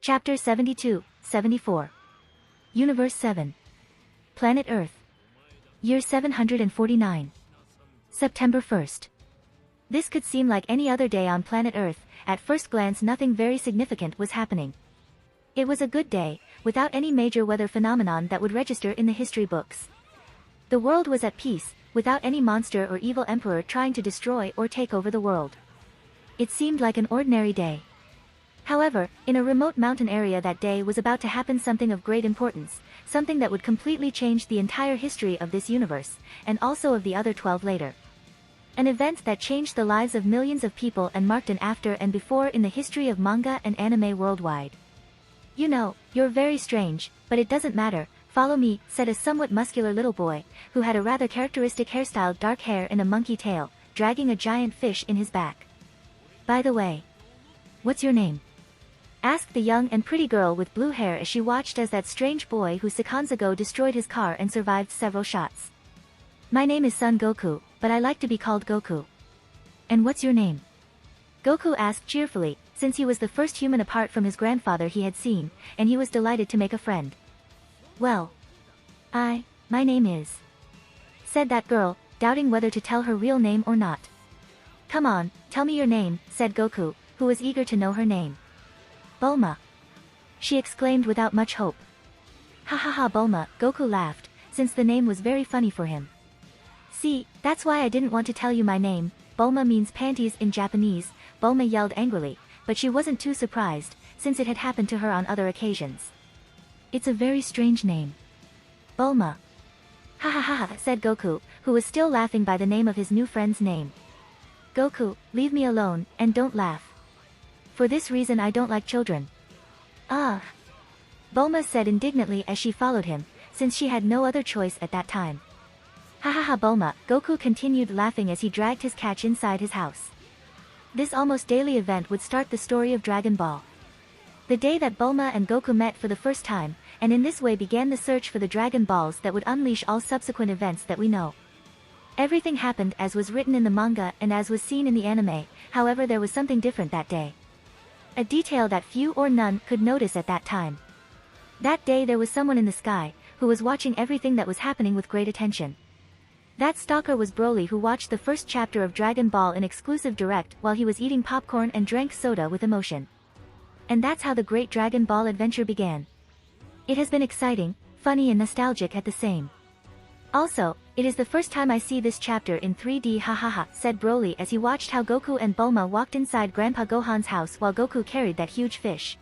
Chapter 72, 74. Universe 7. Planet Earth. Year 749. September 1st. This could seem like any other day on planet Earth. At first glance nothing very significant was happening. It was a good day, without any major weather phenomenon that would register in the history books. The world was at peace, without any monster or evil emperor trying to destroy or take over the world. It seemed like an ordinary day. However, in a remote mountain area that day was about to happen something of great importance, something that would completely change the entire history of this universe, and also of the other 12 later. An event that changed the lives of millions of people and marked an after and before in the history of manga and anime worldwide. "You know, you're very strange, but it doesn't matter, follow me," said a somewhat muscular little boy, who had a rather characteristic hairstyle, dark hair and a monkey tail, dragging a giant fish in his back. "By the way, what's your name?" asked the young and pretty girl with blue hair as she watched as that strange boy who seconds ago destroyed his car and survived several shots. "My name is Son Goku, but I like to be called Goku." "And what's your name?" Goku asked cheerfully, since he was the first human apart from his grandfather he had seen, and he was delighted to make a friend. "Well, my name is," said that girl, doubting whether to tell her real name or not. "Come on, tell me your name," said Goku, who was eager to know her name. "Bulma," she exclaimed without much hope. "Ha ha ha, Bulma," Goku laughed, since the name was very funny for him. "See, that's why I didn't want to tell you my name. Bulma means panties in Japanese," Bulma yelled angrily, but she wasn't too surprised, since it had happened to her on other occasions. "It's a very strange name. Bulma." "Ha ha ha ha," said Goku, who was still laughing by the name of his new friend's name. "Goku, leave me alone, and don't laugh. For this reason I don't like children." "Ah," Bulma said indignantly as she followed him, since she had no other choice at that time. "Ha ha ha, Bulma," Goku continued laughing as he dragged his catch inside his house. This almost daily event would start the story of Dragon Ball. The day that Bulma and Goku met for the first time, and in this way began the search for the Dragon Balls that would unleash all subsequent events that we know. Everything happened as was written in the manga and as was seen in the anime, however there was something different that day. A detail that few or none could notice at that time. That day there was someone in the sky, who was watching everything that was happening with great attention. That stalker was Broly, who watched the first chapter of Dragon Ball in exclusive direct while he was eating popcorn and drank soda with emotion. And that's how the great Dragon Ball adventure began. It has been exciting, funny and nostalgic at the same. Also, it is the first time I see this chapter in 3D, ha ha ha, said Broly as he watched how Goku and Bulma walked inside Grandpa Gohan's house while Goku carried that huge fish.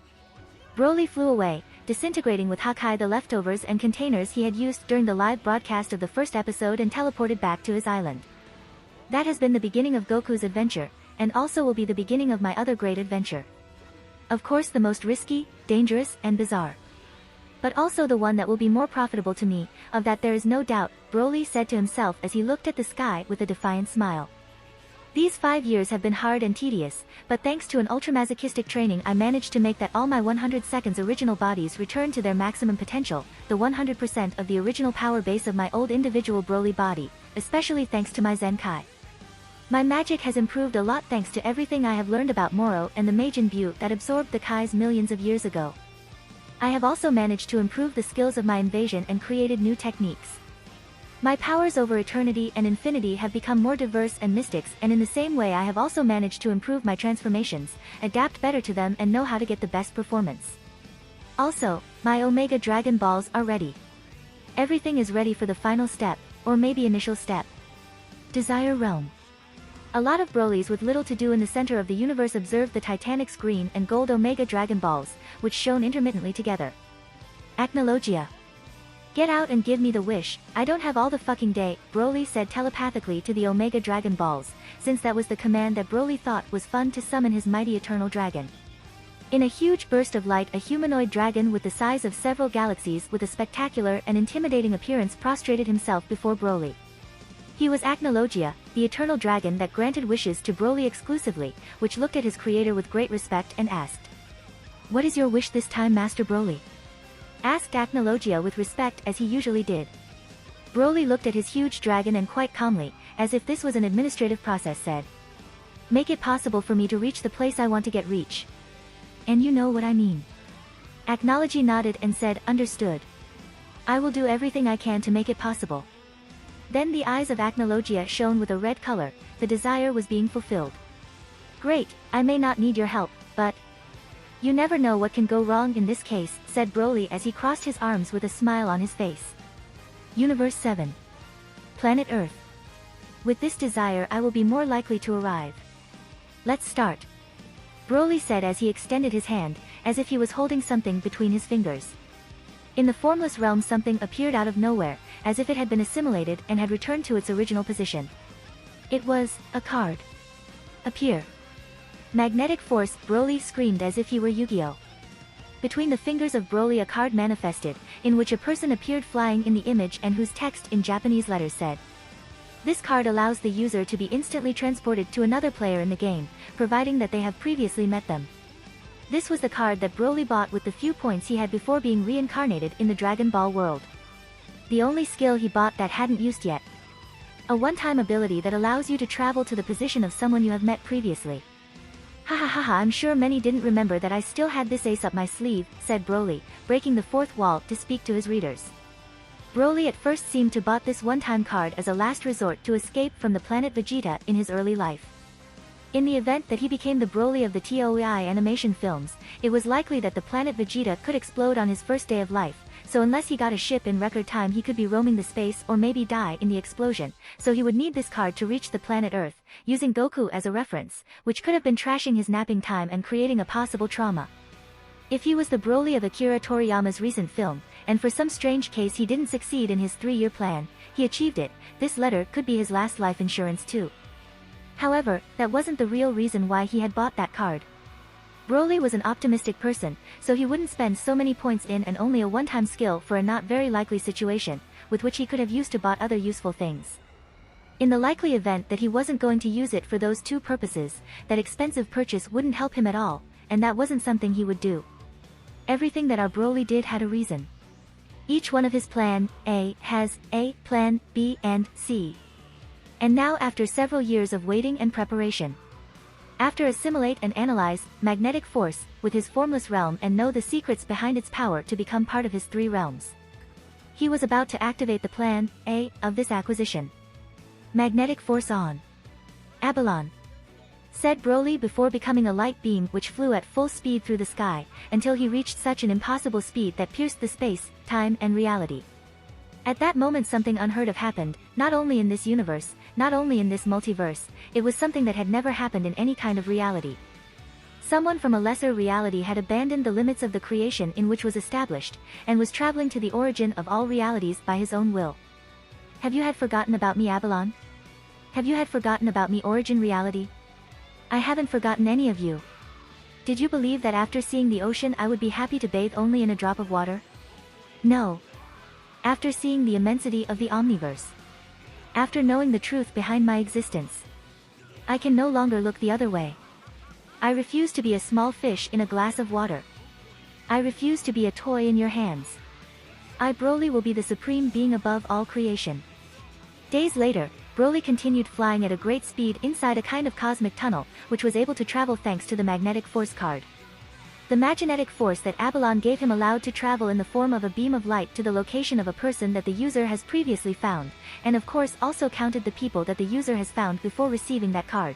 Broly flew away, disintegrating with Hakai the leftovers and containers he had used during the live broadcast of the first episode and teleported back to his island. That has been the beginning of Goku's adventure, and also will be the beginning of my other great adventure. Of course the most risky, dangerous, and bizarre. But also the one that will be more profitable to me, of that there is no doubt, Broly said to himself as he looked at the sky with a defiant smile. These 5 years have been hard and tedious, but thanks to an ultramasochistic training I managed to make that all my 100 seconds original bodies return to their maximum potential, the 100% of the original power base of my old individual Broly body, especially thanks to my Zenkai. My magic has improved a lot thanks to everything I have learned about Moro and the Majin Buu that absorbed the Kais millions of years ago. I have also managed to improve the skills of my invasion and created new techniques. My powers over eternity and infinity have become more diverse and mystics, and in the same way I have also managed to improve my transformations, adapt better to them and know how to get the best performance. Also, my Omega Dragon Balls are ready. Everything is ready for the final step, or maybe initial step. Desire Realm. A lot of Brolys with little to do in the center of the universe observed the Titanic's green and gold Omega Dragon Balls, which shone intermittently together. Acnologia. Get out and give me the wish, I don't have all the fucking day, Broly said telepathically to the Omega Dragon Balls, since that was the command that Broly thought was fun to summon his mighty eternal dragon. In a huge burst of light, a humanoid dragon with the size of several galaxies with a spectacular and intimidating appearance prostrated himself before Broly. He was Acnologia, the eternal dragon that granted wishes to Broly exclusively, which looked at his creator with great respect and asked, "What is your wish this time, Master Broly?" asked Acnologia with respect as he usually did. Broly looked at his huge dragon and quite calmly, as if this was an administrative process, said, "Make it possible for me to reach the place I want to reach. And you know what I mean." Acknowledge nodded and said, understood. I will do everything I can to make it possible. Then the eyes of Acnologia shone with a red color, the desire was being fulfilled. Great, I may not need your help, but... You never know what can go wrong in this case, said Broly as he crossed his arms with a smile on his face. Universe 7. Planet Earth. With this desire I will be more likely to arrive. Let's start. Broly said as he extended his hand, as if he was holding something between his fingers. In the formless realm something appeared out of nowhere, as if it had been assimilated and had returned to its original position. It was a card. Appear. Magnetic force, Broly screamed as if he were Yu-Gi-Oh! Between the fingers of Broly a card manifested, in which a person appeared flying in the image and whose text in Japanese letters said. This card allows the user to be instantly transported to another player in the game, providing that they have previously met them. This was the card that Broly bought with the few points he had before being reincarnated in the Dragon Ball world. The only skill he bought that hadn't used yet. A one-time ability that allows you to travel to the position of someone you have met previously. Hahaha, I'm sure many didn't remember that I still had this ace up my sleeve, said Broly, breaking the fourth wall to speak to his readers. Broly at first seemed to bought this one-time card as a last resort to escape from the planet Vegeta in his early life. In the event that he became the Broly of the TOEI animation films, it was likely that the planet Vegeta could explode on his first day of life, so unless he got a ship in record time he could be roaming the space or maybe die in the explosion, so he would need this card to reach the planet Earth, using Goku as a reference, which could have been trashing his napping time and creating a possible trauma. If he was the Broly of Akira Toriyama's recent film, and for some strange case he didn't succeed in his 3-year plan, he achieved it, this letter could be his last life insurance too. However, that wasn't the real reason why he had bought that card. Broly was an optimistic person, so he wouldn't spend so many points in and only a one-time skill for a not very likely situation, with which he could have used to bought other useful things. In the likely event that he wasn't going to use it for those two purposes, that expensive purchase wouldn't help him at all, and that wasn't something he would do. Everything that our Broly did had a reason. Each one of his plan A has A, plan B and C. And now after several years of waiting and preparation. After assimilate and analyze magnetic force with his formless realm and know the secrets behind its power to become part of his 3 realms. He was about to activate the plan A of this acquisition. Magnetic force on. Avalon. Said Broly before becoming a light beam which flew at full speed through the sky, until he reached such an impossible speed that pierced the space, time and reality. At that moment something unheard of happened, not only in this universe, not only in this multiverse, it was something that had never happened in any kind of reality. Someone from a lesser reality had abandoned the limits of the creation in which was established, and was traveling to the origin of all realities by his own will. Have you had forgotten about me, Avalon? Have you had forgotten about me, origin reality? I haven't forgotten any of you. Did you believe that after seeing the ocean I would be happy to bathe only in a drop of water? No. After seeing the immensity of the omniverse. After knowing the truth behind my existence. I can no longer look the other way. I refuse to be a small fish in a glass of water. I refuse to be a toy in your hands. I, Broly, will be the supreme being above all creation. Days later, Broly continued flying at a great speed inside a kind of cosmic tunnel, which was able to travel thanks to the magnetic force card. The magnetic force that Avalon gave him allowed to travel in the form of a beam of light to the location of a person that the user has previously found, and of course also counted the people that the user has found before receiving that card.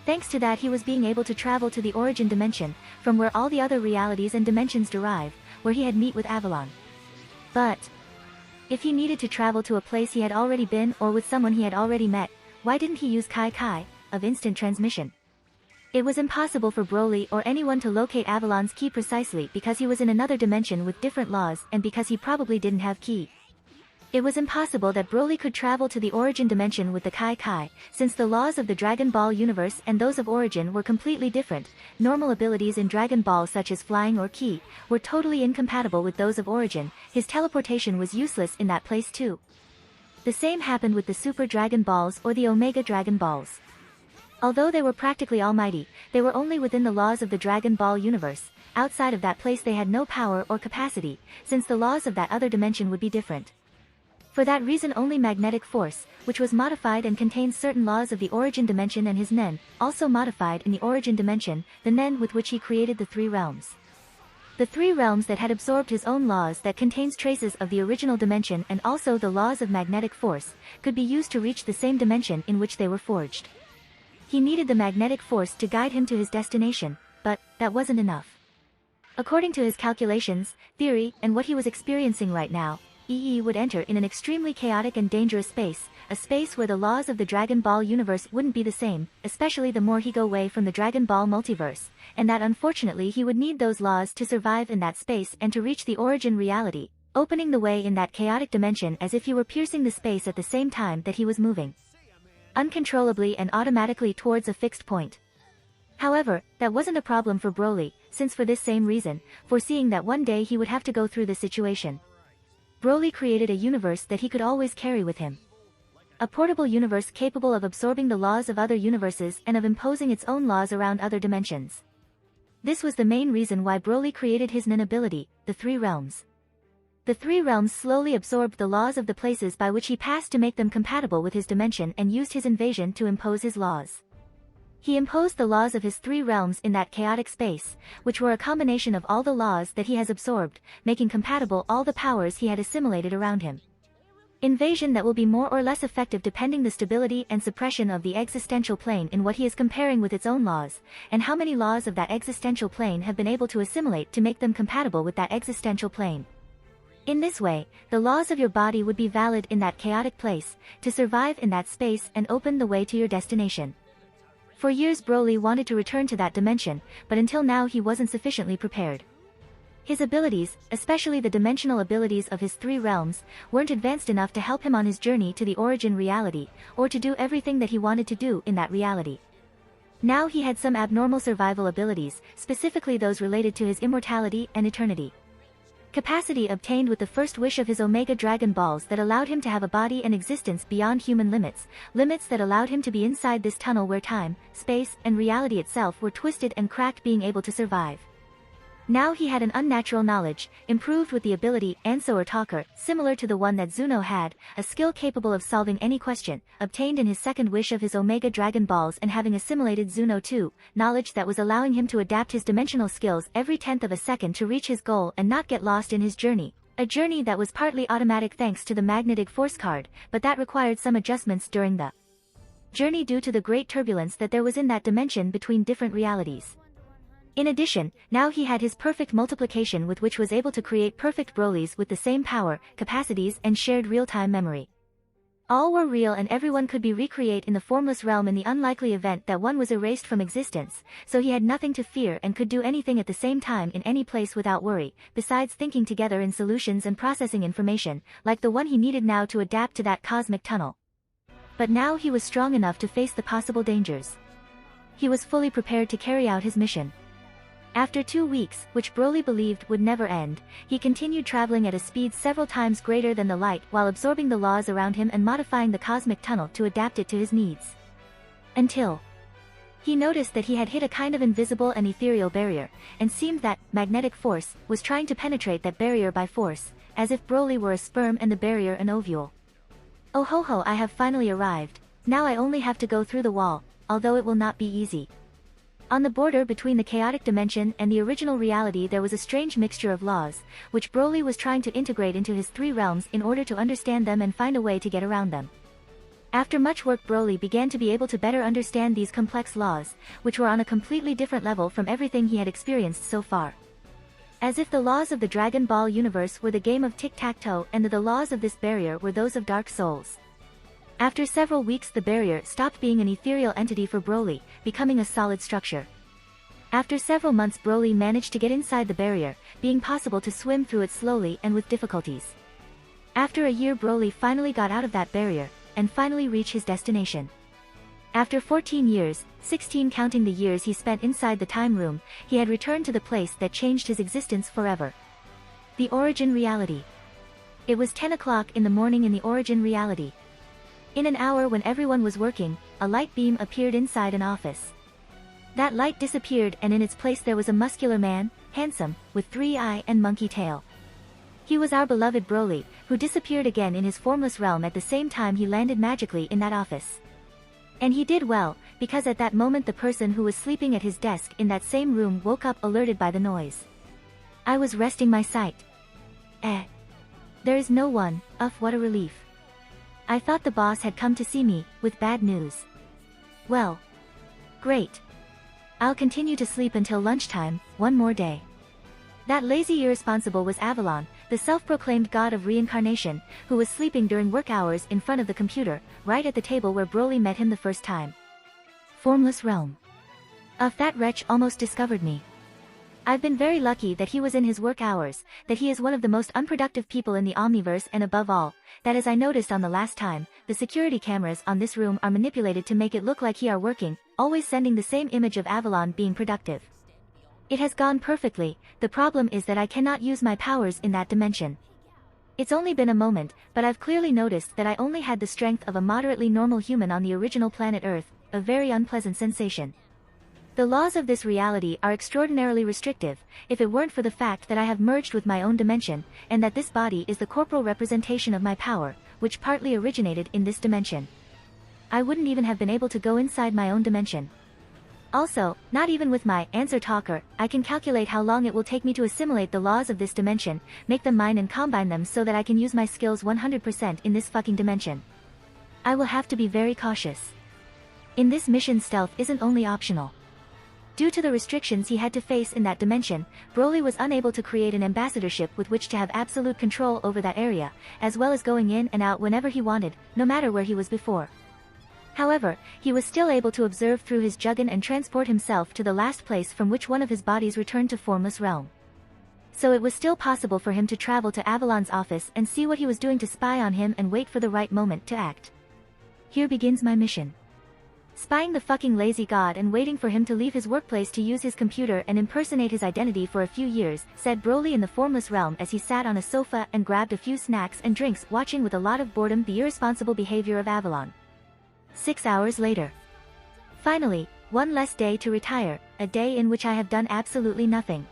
Thanks to that he was being able to travel to the origin dimension, from where all the other realities and dimensions derive, where he had met with Avalon. But if he needed to travel to a place he had already been or with someone he had already met, why didn't he use Kai of instant transmission? It was impossible for Broly or anyone to locate Avalon's key precisely because he was in another dimension with different laws and because he probably didn't have key. It was impossible that Broly could travel to the origin dimension with the Kai, since the laws of the Dragon Ball universe and those of origin were completely different. Normal abilities in Dragon Ball such as flying or ki were totally incompatible with those of origin. His teleportation was useless in that place too. The same happened with the Super Dragon Balls or the Omega Dragon Balls. Although they were practically almighty, they were only within the laws of the Dragon Ball universe. Outside of that place they had no power or capacity, since the laws of that other dimension would be different. For that reason only magnetic force, which was modified and contains certain laws of the origin dimension, and his Nen, also modified in the origin dimension, the Nen with which he created the 3 realms. The three realms that had absorbed his own laws that contains traces of the original dimension and also the laws of magnetic force, could be used to reach the same dimension in which they were forged. He needed the magnetic force to guide him to his destination, but that wasn't enough. According to his calculations, theory, and what he was experiencing right now, EE would enter in an extremely chaotic and dangerous space, a space where the laws of the Dragon Ball universe wouldn't be the same, especially the more he go away from the Dragon Ball multiverse, and that unfortunately he would need those laws to survive in that space and to reach the origin reality, opening the way in that chaotic dimension as if he were piercing the space at the same time that he was moving uncontrollably and automatically towards a fixed point. However, that wasn't a problem for Broly, since for this same reason, foreseeing that one day he would have to go through this situation, Broly created a universe that he could always carry with him. A portable universe capable of absorbing the laws of other universes and of imposing its own laws around other dimensions. This was the main reason why Broly created his Nin ability, the Three Realms. The Three Realms slowly absorbed the laws of the places by which he passed to make them compatible with his dimension and used his invasion to impose his laws. He imposed the laws of his three realms in that chaotic space, which were a combination of all the laws that he has absorbed, making compatible all the powers he had assimilated around him. Invasion that will be more or less effective depending the stability and suppression of the existential plane in what he is comparing with its own laws, and how many laws of that existential plane have been able to assimilate to make them compatible with that existential plane. In this way, the laws of your body would be valid in that chaotic place, to survive in that space and open the way to your destination. For years Broly wanted to return to that dimension, but until now he wasn't sufficiently prepared. His abilities, especially the dimensional abilities of his three realms, weren't advanced enough to help him on his journey to the origin reality, or to do everything that he wanted to do in that reality. Now he had some abnormal survival abilities, specifically those related to his immortality and eternity. Capacity obtained with the first wish of his Omega Dragon Balls that allowed him to have a body and existence beyond human limits, limits that allowed him to be inside this tunnel where time, space, and reality itself were twisted and cracked, being able to survive. Now he had an unnatural knowledge, improved with the ability Answer or Talker, similar to the one that Zuno had, a skill capable of solving any question, obtained in his second wish of his Omega Dragon Balls and having assimilated Zuno too, knowledge that was allowing him to adapt his dimensional skills every 10th of a second to reach his goal and not get lost in his journey. A journey that was partly automatic thanks to the magnetic force card, but that required some adjustments during the journey due to the great turbulence that there was in that dimension between different realities. In addition, now he had his perfect multiplication with which was able to create perfect Brolys with the same power, capacities and shared real-time memory. All were real and everyone could be recreate in the formless realm in the unlikely event that one was erased from existence, so he had nothing to fear and could do anything at the same time in any place without worry, besides thinking together in solutions and processing information, like the one he needed now to adapt to that cosmic tunnel. But now he was strong enough to face the possible dangers. He was fully prepared to carry out his mission. After 2 weeks, which Broly believed would never end, he continued traveling at a speed several times greater than the light while absorbing the laws around him and modifying the cosmic tunnel to adapt it to his needs. Until he noticed that he had hit a kind of invisible and ethereal barrier, and seemed that magnetic force was trying to penetrate that barrier by force, as if Broly were a sperm and the barrier an ovule. Oh ho ho, I have finally arrived. Now I only have to go through the wall, although it will not be easy. On the border between the chaotic dimension and the original reality there was a strange mixture of laws, which Broly was trying to integrate into his three realms in order to understand them and find a way to get around them. After much work Broly began to be able to better understand these complex laws, which were on a completely different level from everything he had experienced so far. As if the laws of the Dragon Ball universe were the game of tic-tac-toe and the laws of this barrier were those of Dark Souls. After several weeks the barrier stopped being an ethereal entity for Broly, becoming a solid structure. After several months Broly managed to get inside the barrier, being possible to swim through it slowly and with difficulties. After a year Broly finally got out of that barrier, and finally reached his destination. After 14 years, 16 counting the years he spent inside the time room, he had returned to the place that changed his existence forever. The origin reality. It was 10 o'clock in the morning in the origin reality. In an hour when everyone was working, a light beam appeared inside an office. That light disappeared and in its place there was a muscular man, handsome, with 3 eyes and monkey tail. He was our beloved Broly, who disappeared again in his formless realm at the same time he landed magically in that office. And he did well, because at that moment the person who was sleeping at his desk in that same room woke up alerted by the noise. I was resting my sight. There is no one. What a relief. I thought the boss had come to see me, with bad news. Well. Great. I'll continue to sleep until lunchtime, one more day. That lazy irresponsible was Avalon, the self-proclaimed god of reincarnation, who was sleeping during work hours in front of the computer, right at the table where Broly met him the first time. Formless realm. That wretch almost discovered me. I've been very lucky that he was in his work hours, that he is one of the most unproductive people in the Omniverse, and above all, that as I noticed on the last time, the security cameras on this room are manipulated to make it look like he are working, always sending the same image of Avalon being productive. It has gone perfectly. The problem is that I cannot use my powers in that dimension. It's only been a moment, but I've clearly noticed that I only had the strength of a moderately normal human on the original planet Earth, a very unpleasant sensation. The laws of this reality are extraordinarily restrictive, if it weren't for the fact that I have merged with my own dimension, and that this body is the corporal representation of my power, which partly originated in this dimension. I wouldn't even have been able to go inside my own dimension. Also, not even with my answer talker, I can calculate how long it will take me to assimilate the laws of this dimension, make them mine and combine them so that I can use my skills 100% in this fucking dimension. I will have to be very cautious. In this mission, stealth isn't only optional. Due to the restrictions he had to face in that dimension, Broly was unable to create an ambassadorship with which to have absolute control over that area, as well as going in and out whenever he wanted, no matter where he was before. However, he was still able to observe through his Juggin and transport himself to the last place from which one of his bodies returned to formless realm. So it was still possible for him to travel to Avalon's office and see what he was doing to spy on him and wait for the right moment to act. Here begins my mission. Spying the fucking lazy god and waiting for him to leave his workplace to use his computer and impersonate his identity for a few years, said Broly in the formless realm as he sat on a sofa and grabbed a few snacks and drinks, watching with a lot of boredom the irresponsible behavior of Avalon. 6 hours later. Finally, one less day to retire, a day in which I have done absolutely nothing.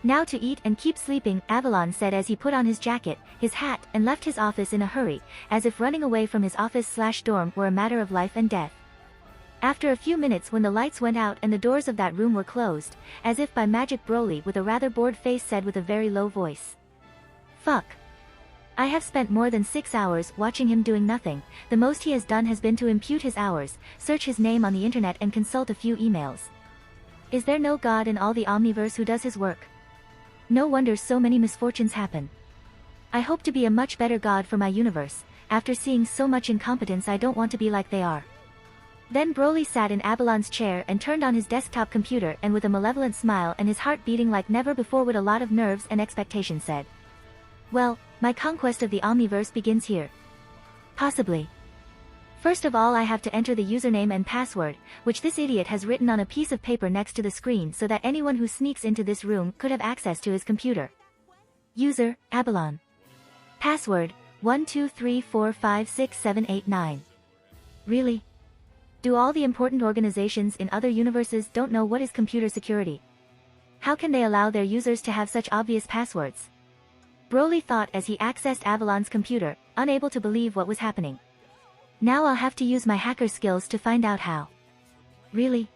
Now to eat and keep sleeping, Avalon said as he put on his jacket, his hat, and left his office in a hurry, as if running away from his office/dorm were a matter of life and death. After a few minutes, when the lights went out and the doors of that room were closed, as if by magic, Broly with a rather bored face said with a very low voice. Fuck. I have spent more than 6 hours watching him doing nothing. The most he has done has been to impute his hours, search his name on the internet and consult a few emails. Is there no god in all the Omniverse who does his work? No wonder so many misfortunes happen. I hope to be a much better god for my universe. After seeing so much incompetence, I don't want to be like they are. Then Broly sat in Avalon's chair and turned on his desktop computer, and with a malevolent smile and his heart beating like never before with a lot of nerves and expectation said. Well, my conquest of the Omniverse begins here. Possibly. First of all, I have to enter the username and password, which this idiot has written on a piece of paper next to the screen so that anyone who sneaks into this room could have access to his computer. User, Avalon. Password, 123456789. Really? Do all the important organizations in other universes don't know what is computer security? How can they allow their users to have such obvious passwords? Broly thought as he accessed Avalon's computer, unable to believe what was happening. Now I'll have to use my hacker skills to find out how. Really?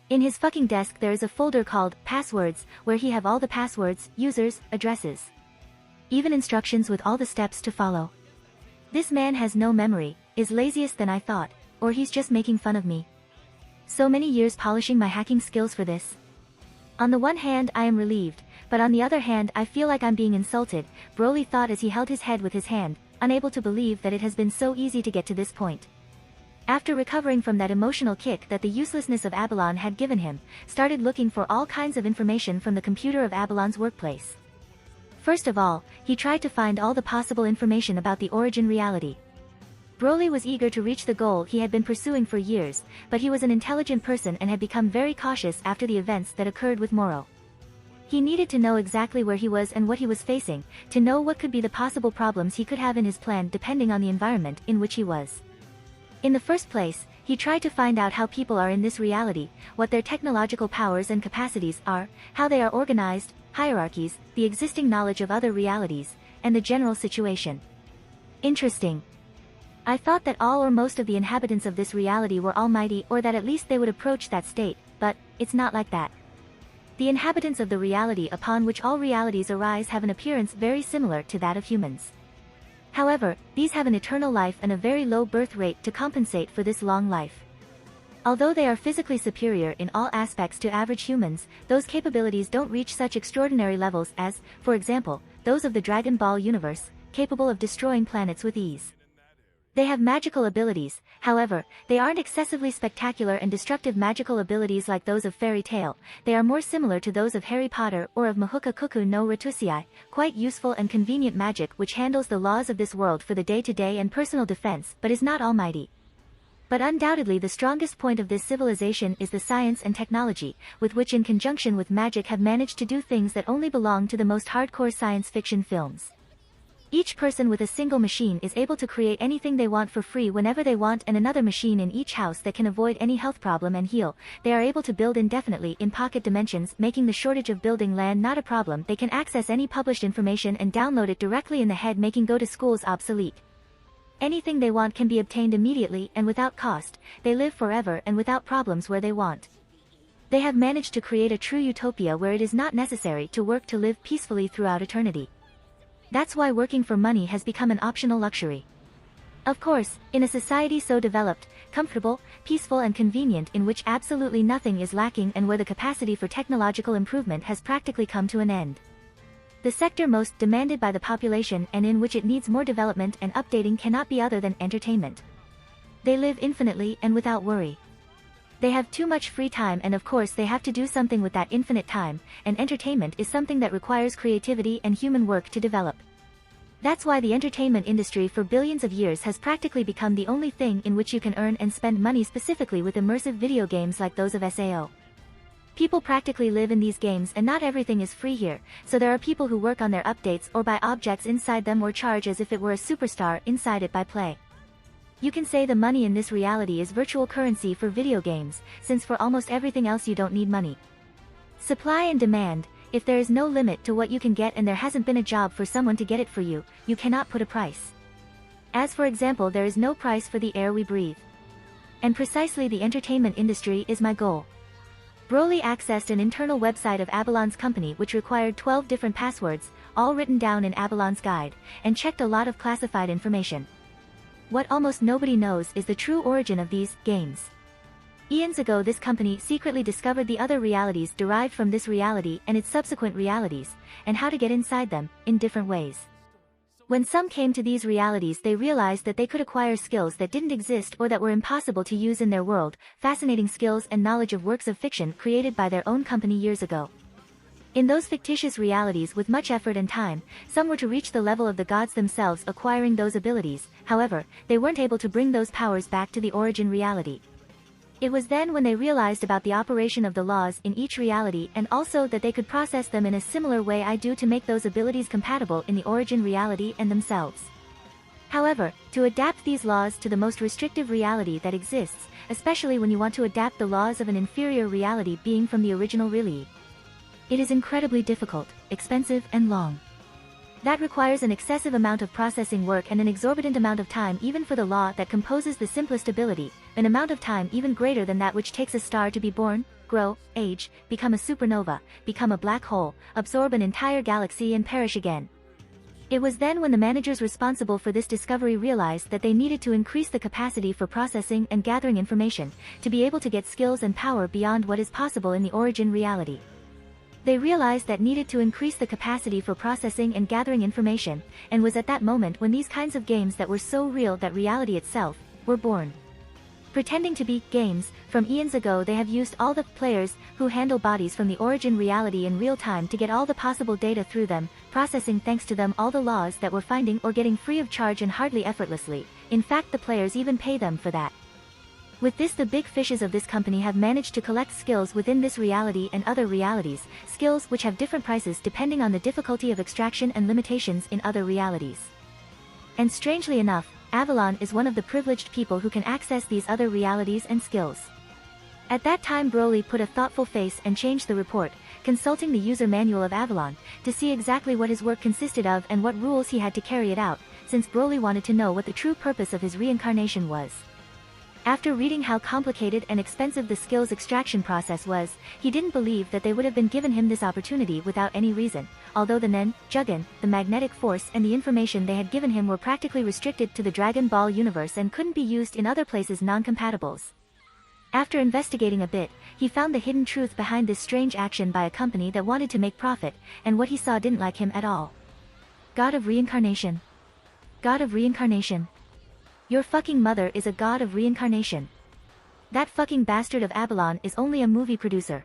In his fucking desk there is a folder called Passwords, where he have all the passwords, users, addresses. Even instructions with all the steps to follow. This man has no memory, is laziest than I thought, or he's just making fun of me. So many years polishing my hacking skills for this. On the one hand I am relieved, but on the other hand I feel like I'm being insulted, Broly thought as he held his head with his hand, unable to believe that it has been so easy to get to this point. After recovering from that emotional kick that the uselessness of Avalon had given him, started looking for all kinds of information from the computer of Avalon's workplace. First of all, he tried to find all the possible information about the origin reality. Broly was eager to reach the goal he had been pursuing for years, but he was an intelligent person and had become very cautious after the events that occurred with Moro. He needed to know exactly where he was and what he was facing, to know what could be the possible problems he could have in his plan depending on the environment in which he was. In the first place, he tried to find out how people are in this reality, what their technological powers and capacities are, how they are organized, hierarchies, the existing knowledge of other realities, and the general situation. Interesting. I thought that all or most of the inhabitants of this reality were almighty, or that at least they would approach that state, but it's not like that. The inhabitants of the reality upon which all realities arise have an appearance very similar to that of humans. However, these have an eternal life and a very low birth rate to compensate for this long life. Although they are physically superior in all aspects to average humans, those capabilities don't reach such extraordinary levels as, for example, those of the Dragon Ball universe, capable of destroying planets with ease. They have magical abilities, however, they aren't excessively spectacular and destructive magical abilities like those of Fairy Tail. They are more similar to those of Harry Potter or of Mahuka Kuku no Ratusei, quite useful and convenient magic which handles the laws of this world for the day-to-day and personal defense but is not almighty. But undoubtedly the strongest point of this civilization is the science and technology, with which in conjunction with magic have managed to do things that only belong to the most hardcore science fiction films. Each person with a single machine is able to create anything they want for free whenever they want, and another machine in each house that can avoid any health problem and heal. They are able to build indefinitely in pocket dimensions, making the shortage of building land not a problem. They can access any published information and download it directly in the head, making go to schools obsolete. Anything they want can be obtained immediately and without cost. They live forever and without problems where they want. They have managed to create a true utopia where it is not necessary to work to live peacefully throughout eternity. That's why working for money has become an optional luxury. Of course, in a society so developed, comfortable, peaceful and convenient, in which absolutely nothing is lacking and where the capacity for technological improvement has practically come to an end. The sector most demanded by the population and in which it needs more development and updating cannot be other than entertainment. They live infinitely and without worry. They have too much free time, and of course they have to do something with that infinite time, and entertainment is something that requires creativity and human work to develop. That's why the entertainment industry for billions of years has practically become the only thing in which you can earn and spend money, specifically with immersive video games like those of SAO. People practically live in these games, and not everything is free here, so there are people who work on their updates or buy objects inside them or charge as if it were a superstar inside it by play. You can say the money in this reality is virtual currency for video games, since for almost everything else you don't need money. Supply and demand. If there is no limit to what you can get and there hasn't been a job for someone to get it for you, you cannot put a price. As for example, there is no price for the air we breathe. And precisely the entertainment industry is my goal. Broly accessed an internal website of Avalon's company which required 12 different passwords, all written down in Avalon's guide, and checked a lot of classified information. What almost nobody knows is the true origin of these games. Eons ago this company secretly discovered the other realities derived from this reality and its subsequent realities, and how to get inside them, in different ways. When some came to these realities, they realized that they could acquire skills that didn't exist or that were impossible to use in their world, fascinating skills and knowledge of works of fiction created by their own company years ago. In those fictitious realities, with much effort and time, some were to reach the level of the gods themselves, acquiring those abilities. However, they weren't able to bring those powers back to the origin reality. It was then when they realized about the operation of the laws in each reality, and also that they could process them in a similar way I do to make those abilities compatible in the origin reality and themselves. However, to adapt these laws to the most restrictive reality that exists, especially when you want to adapt the laws of an inferior reality being from the original reality, it is incredibly difficult, expensive and long. That requires an excessive amount of processing work and an exorbitant amount of time even for the law that composes the simplest ability, an amount of time even greater than that which takes a star to be born, grow, age, become a supernova, become a black hole, absorb an entire galaxy and perish again. It was then when the managers responsible for this discovery realized that they needed to increase the capacity for processing and gathering information, to be able to get skills and power beyond what is possible in the origin reality. They realized that needed to increase the capacity for processing and gathering information, and was at that moment when these kinds of games that were so real that reality itself, were born. Pretending to be games, from eons ago they have used all the players who handle bodies from the origin reality in real time to get all the possible data through them, processing thanks to them all the laws that we're finding or getting free of charge and hardly effortlessly. In fact, the players even pay them for that. With this, the big fishes of this company have managed to collect skills within this reality and other realities, skills which have different prices depending on the difficulty of extraction and limitations in other realities. And strangely enough, Avalon is one of the privileged people who can access these other realities and skills. At that time Broly put a thoughtful face and changed the report, consulting the user manual of Avalon, to see exactly what his work consisted of and what rules he had to carry it out, since Broly wanted to know what the true purpose of his reincarnation was. After reading how complicated and expensive the skills extraction process was, he didn't believe that they would have been given him this opportunity without any reason, although the Nen, Jugun, the magnetic force and the information they had given him were practically restricted to the Dragon Ball universe and couldn't be used in other places non-compatibles. After investigating a bit, he found the hidden truth behind this strange action by a company that wanted to make profit, and what he saw didn't like him at all. God of Reincarnation. God of Reincarnation. Your fucking mother is a god of reincarnation. That fucking bastard of Avalon is only a movie producer.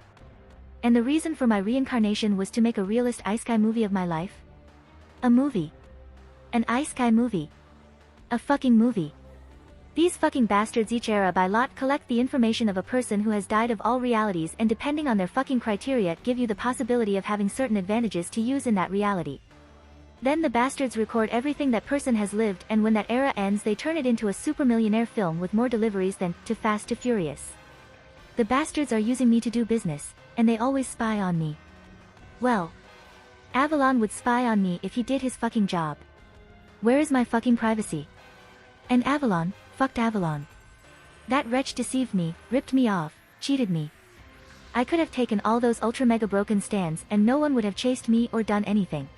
And the reason for my reincarnation was to make a realist isekai movie of my life? A movie. An isekai movie. A fucking movie. These fucking bastards each era by lot collect the information of a person who has died of all realities and depending on their fucking criteria give you the possibility of having certain advantages to use in that reality. Then the bastards record everything that person has lived and when that era ends they turn it into a super millionaire film with more deliveries than Too Fast to Furious. The bastards are using me to do business, and they always spy on me. Well, Avalon would spy on me if he did his fucking job. Where is my fucking privacy? And Avalon, fucked Avalon. That wretch deceived me, ripped me off, cheated me. I could have taken all those ultra mega broken stands and no one would have chased me or done anything.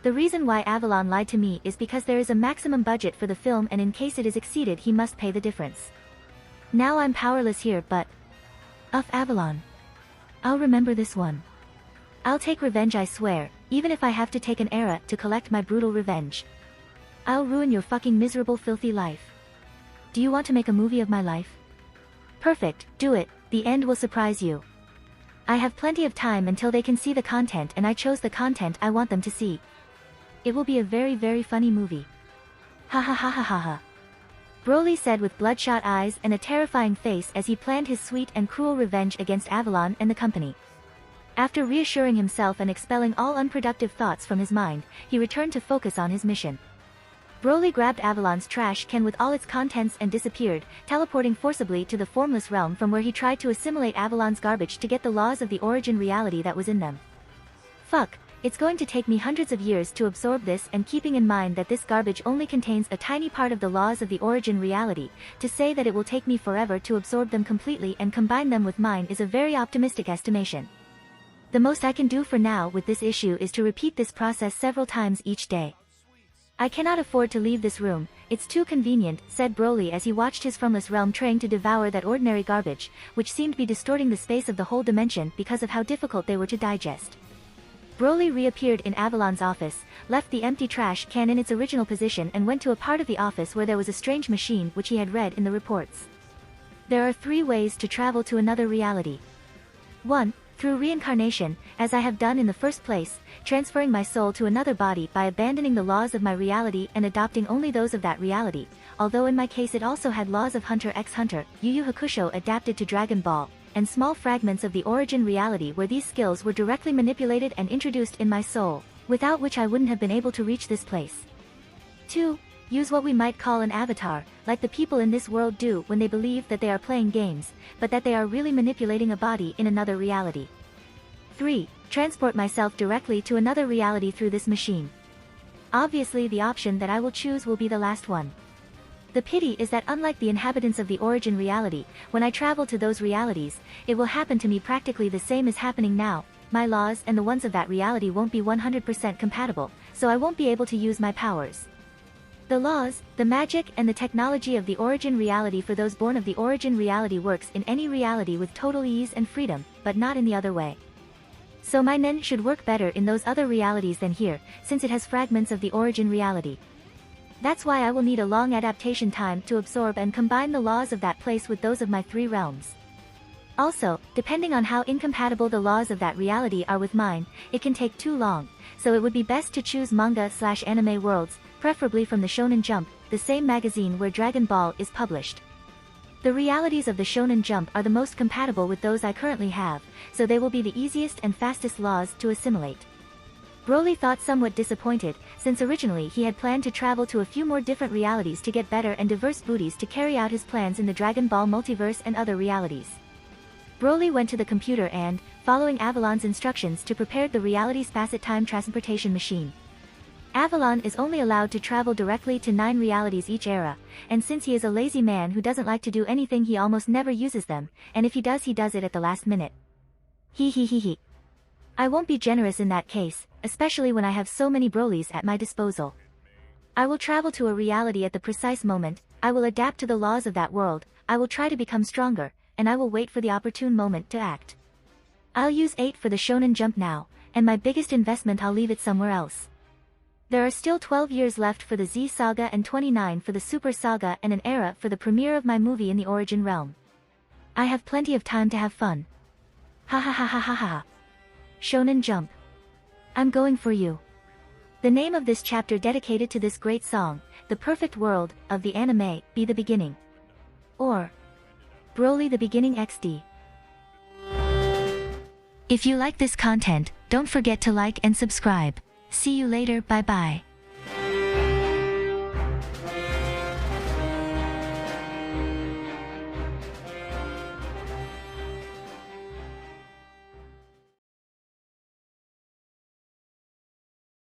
The reason why Avalon lied to me is because there is a maximum budget for the film and in case it is exceeded he must pay the difference. Now I'm powerless here but... Uff Avalon. I'll remember this one. I'll take revenge I swear, even if I have to take an era to collect my brutal revenge. I'll ruin your fucking miserable filthy life. Do you want to make a movie of my life? Perfect, do it, the end will surprise you. I have plenty of time until they can see the content and I chose the content I want them to see. It will be a very very funny movie. Ha ha ha ha ha ha. Broly said with bloodshot eyes and a terrifying face as he planned his sweet and cruel revenge against Avalon and the company. After reassuring himself and expelling all unproductive thoughts from his mind, he returned to focus on his mission. Broly grabbed Avalon's trash can with all its contents and disappeared, teleporting forcibly to the formless realm from where he tried to assimilate Avalon's garbage to get the laws of the origin reality that was in them. Fuck. It's going to take me hundreds of years to absorb this and keeping in mind that this garbage only contains a tiny part of the laws of the origin reality, to say that it will take me forever to absorb them completely and combine them with mine is a very optimistic estimation. The most I can do for now with this issue is to repeat this process several times each day. I cannot afford to leave this room, it's too convenient, said Broly as he watched his formless realm trying to devour that ordinary garbage, which seemed to be distorting the space of the whole dimension because of how difficult they were to digest. Broly reappeared in Avalon's office, left the empty trash can in its original position and went to a part of the office where there was a strange machine which he had read in the reports. There are 3 ways to travel to another reality. 1. Through reincarnation, as I have done in the first place, transferring my soul to another body by abandoning the laws of my reality and adopting only those of that reality, although in my case it also had laws of Hunter x Hunter, Yu Yu Hakusho adapted to Dragon Ball, and small fragments of the origin reality where these skills were directly manipulated and introduced in my soul, without which I wouldn't have been able to reach this place. 2. Use what we might call an avatar, like the people in this world do when they believe that they are playing games, but that they are really manipulating a body in another reality. 3. Transport myself directly to another reality through this machine. Obviously the option that I will choose will be the last one. The pity is that unlike the inhabitants of the origin reality, when I travel to those realities, it will happen to me practically the same as happening now. My laws and the ones of that reality won't be 100% compatible, so I won't be able to use my powers. The laws, the magic and the technology of the origin reality for those born of the origin reality works in any reality with total ease and freedom, but not in the other way. So my Nen should work better in those other realities than here, since it has fragments of the origin reality. That's why I will need a long adaptation time to absorb and combine the laws of that place with those of my 3 realms. Also, depending on how incompatible the laws of that reality are with mine, it can take too long, so it would be best to choose manga/anime worlds, preferably from the Shonen Jump, the same magazine where Dragon Ball is published. The realities of the Shonen Jump are the most compatible with those I currently have, so they will be the easiest and fastest laws to assimilate. Broly thought somewhat disappointed, since originally he had planned to travel to a few more different realities to get better and diverse booties to carry out his plans in the Dragon Ball multiverse and other realities. Broly went to the computer and, following Avalon's instructions to prepare the reality spacet time transportation machine. Avalon is only allowed to travel directly to 9 realities each era, and since he is a lazy man who doesn't like to do anything, he almost never uses them, and if he does it at the last minute. He. I won't be generous in that case, especially when I have so many brolies at my disposal. I will travel to a reality at the precise moment, I will adapt to the laws of that world, I will try to become stronger, and I will wait for the opportune moment to act. I'll use 8 for the Shonen Jump now, and my biggest investment I'll leave it somewhere else. There are still 12 years left for the Z Saga and 29 for the Super Saga and an era for the premiere of my movie in the Origin Realm. I have plenty of time to have fun. Ha ha ha ha ha ha. Shonen Jump. I'm going for you. The name of this chapter dedicated to this great song, The Perfect World, of the anime, Be the Beginning. Or Broly the Beginning XD. If you like this content, don't forget to like and subscribe. See you later, bye bye.